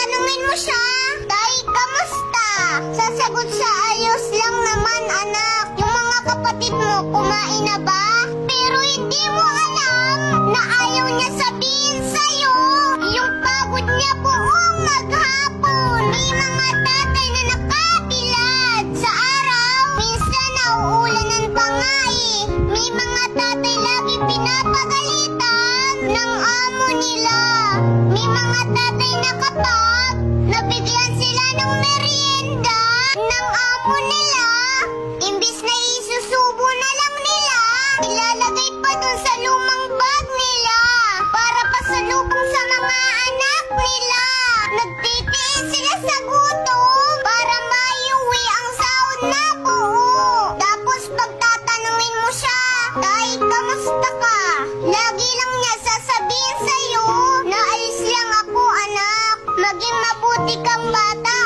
tatanungin mo siya, Tay, kamusta? Sasagot siya, ayos lang naman anak. Yung mga kapatid mo, kumain na ba? Pero hindi mo alam na ayaw niya sabihin sa'yo. Yung pagod niya buong maghapon. May mga tatay na nakabilad sa araw. Minsan nauulanan pa nga eh. May mga tatay lagi pinapagalitan ng amo nila. May mga tatay na kapag nabigyan sila ng merienda ng amo nila, imbis na isusubo na lang nila, ilalagay pa dun sa lumang bag nila para pasalubong sa mga anak nila. Nagtitiis sila sa gutom para maiuwi ang sahod na buo. Tapos pagtatanungin mo siya, Tay, kamusta ka? Lagi lang niya sasabihin sa'yo na alis lang ako anak. Maging mabuti kang bata